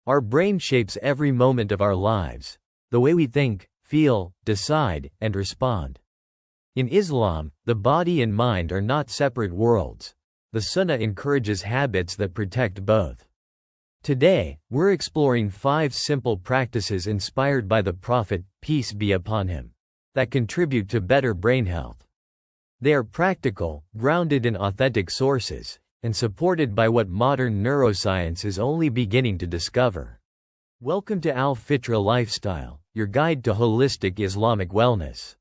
Our brain shapes every moment of our lives, the way we think, feel, decide, and respond. In Islam, the body and mind are not separate worlds. The Sunnah encourages habits that protect both. Today, we're exploring 5 simple practices inspired by the Prophet, peace be upon him, that contribute to better brain health. They are practical, grounded in authentic sources, and supported by what modern neuroscience is only beginning to discover. Welcome to Al-Fitra Lifestyle, your guide to holistic Islamic wellness.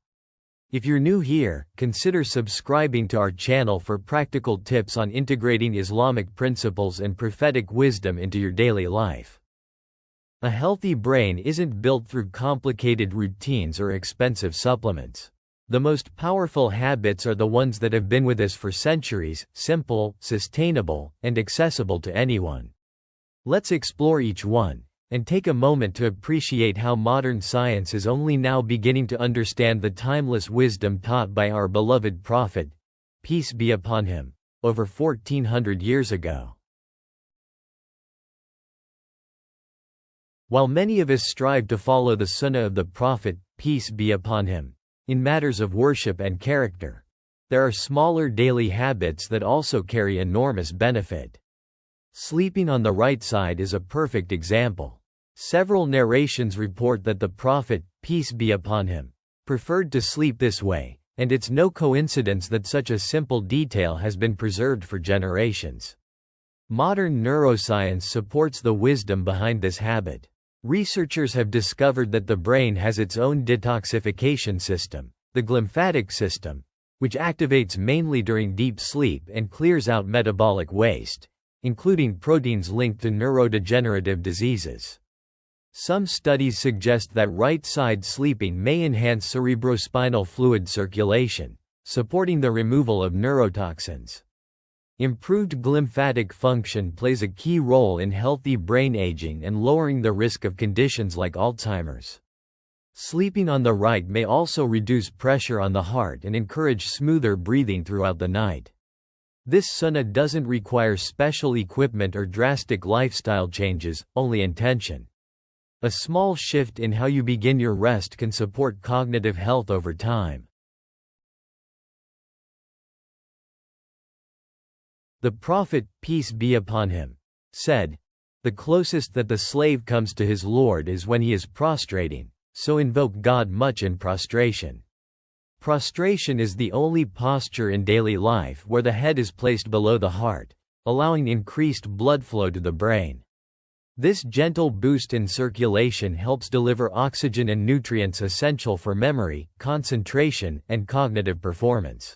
If you're new here, consider subscribing to our channel for practical tips on integrating Islamic principles and prophetic wisdom into your daily life. A healthy brain isn't built through complicated routines or expensive supplements. The most powerful habits are the ones that have been with us for centuries, simple, sustainable, and accessible to anyone. Let's explore each one, and take a moment to appreciate how modern science is only now beginning to understand the timeless wisdom taught by our beloved Prophet, peace be upon him, over 1400 years ago. While many of us strive to follow the Sunnah of the Prophet, peace be upon him, in matters of worship and character, there are smaller daily habits that also carry enormous benefit. Sleeping on the right side is a perfect example. Several narrations report that the Prophet, peace be upon him, preferred to sleep this way, and it's no coincidence that such a simple detail has been preserved for generations. Modern neuroscience supports the wisdom behind this habit. Researchers have discovered that the brain has its own detoxification system, the glymphatic system, which activates mainly during deep sleep and clears out metabolic waste, including proteins linked to neurodegenerative diseases. Some studies suggest that right-side sleeping may enhance cerebrospinal fluid circulation, supporting the removal of neurotoxins. Improved glymphatic function plays a key role in healthy brain aging and lowering the risk of conditions like Alzheimer's. Sleeping on the right may also reduce pressure on the heart and encourage smoother breathing throughout the night. This sunnah doesn't require special equipment or drastic lifestyle changes, only intention. A small shift in how you begin your rest can support cognitive health over time. The Prophet, peace be upon him, said, "The closest that the slave comes to his Lord is when he is prostrating, so invoke God much in prostration." Prostration is the only posture in daily life where the head is placed below the heart, allowing increased blood flow to the brain. This gentle boost in circulation helps deliver oxygen and nutrients essential for memory, concentration, and cognitive performance.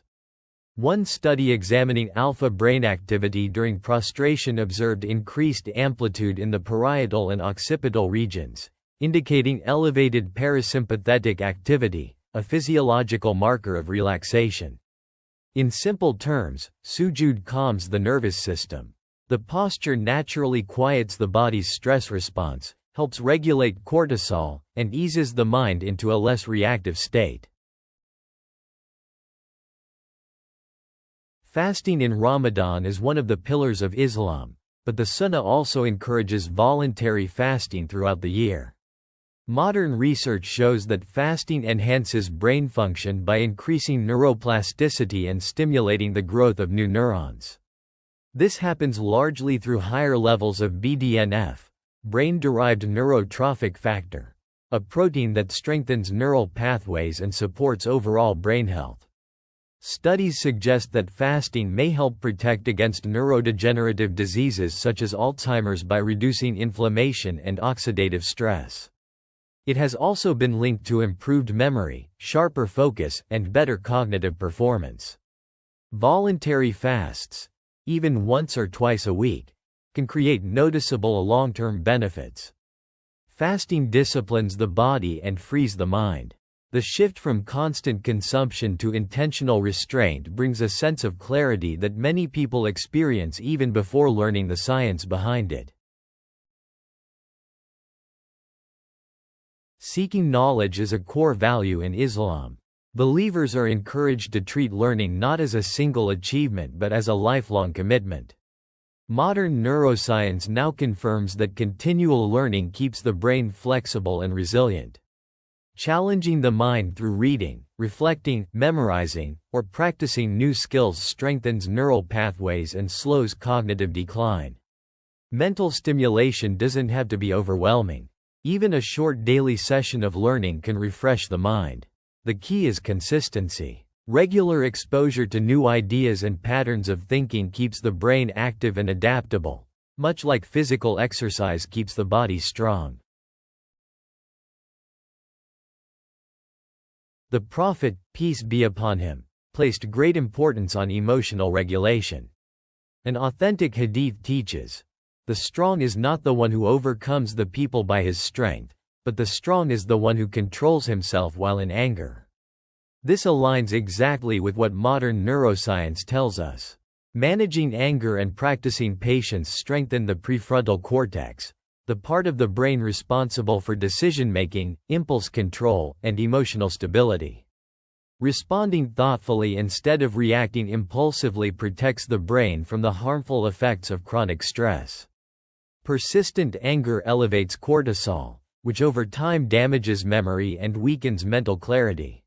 One study examining alpha brain activity during prostration observed increased amplitude in the parietal and occipital regions, indicating elevated parasympathetic activity, a physiological marker of relaxation. In simple terms, sujood calms the nervous system. The posture naturally quiets the body's stress response, helps regulate cortisol, and eases the mind into a less reactive state. Fasting in Ramadan is one of the pillars of Islam, but the Sunnah also encourages voluntary fasting throughout the year. Modern research shows that fasting enhances brain function by increasing neuroplasticity and stimulating the growth of new neurons. This happens largely through higher levels of BDNF, brain-derived neurotrophic factor, a protein that strengthens neural pathways and supports overall brain health. Studies suggest that fasting may help protect against neurodegenerative diseases such as Alzheimer's by reducing inflammation and oxidative stress. It has also been linked to improved memory, sharper focus, and better cognitive performance. Voluntary fasts, even once or twice a week, can create noticeable long-term benefits. Fasting disciplines the body and frees the mind. The shift from constant consumption to intentional restraint brings a sense of clarity that many people experience even before learning the science behind it. Seeking knowledge is a core value in Islam. Believers are encouraged to treat learning not as a single achievement but as a lifelong commitment. Modern neuroscience now confirms that continual learning keeps the brain flexible and resilient. Challenging the mind through reading, reflecting, memorizing, or practicing new skills strengthens neural pathways and slows cognitive decline. Mental stimulation doesn't have to be overwhelming. Even a short daily session of learning can refresh the mind. The key is consistency. Regular exposure to new ideas and patterns of thinking keeps the brain active and adaptable, much like physical exercise keeps the body strong. The Prophet, peace be upon him, placed great importance on emotional regulation. An authentic hadith teaches, "The strong is not the one who overcomes the people by his strength, but the strong is the one who controls himself while in anger." This aligns exactly with what modern neuroscience tells us. Managing anger and practicing patience strengthen the prefrontal cortex, the part of the brain responsible for decision-making, impulse control, and emotional stability. Responding thoughtfully instead of reacting impulsively protects the brain from the harmful effects of chronic stress. Persistent anger elevates cortisol, which over time damages memory and weakens mental clarity.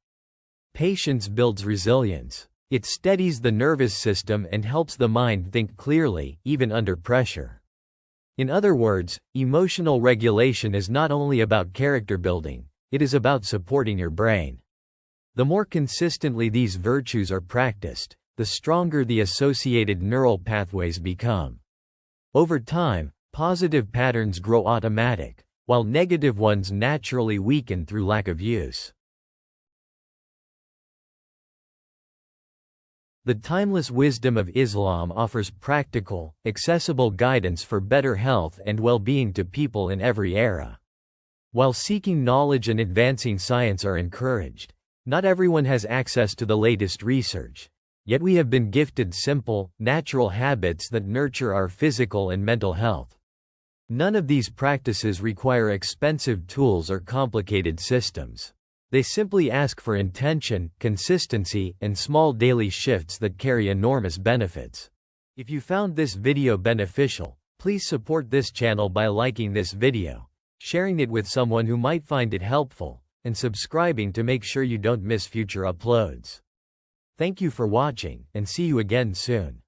Patience builds resilience. It steadies the nervous system and helps the mind think clearly, even under pressure. In other words, emotional regulation is not only about character building, it is about supporting your brain. The more consistently these virtues are practiced, the stronger the associated neural pathways become. Over time, positive patterns grow automatic, while negative ones naturally weaken through lack of use. The timeless wisdom of Islam offers practical, accessible guidance for better health and well-being to people in every era. While seeking knowledge and advancing science are encouraged, not everyone has access to the latest research. Yet we have been gifted simple, natural habits that nurture our physical and mental health. None of these practices require expensive tools or complicated systems. They simply ask for intention, consistency, and small daily shifts that carry enormous benefits. If you found this video beneficial, please support this channel by liking this video, sharing it with someone who might find it helpful, and subscribing to make sure you don't miss future uploads. Thank you for watching, and see you again soon.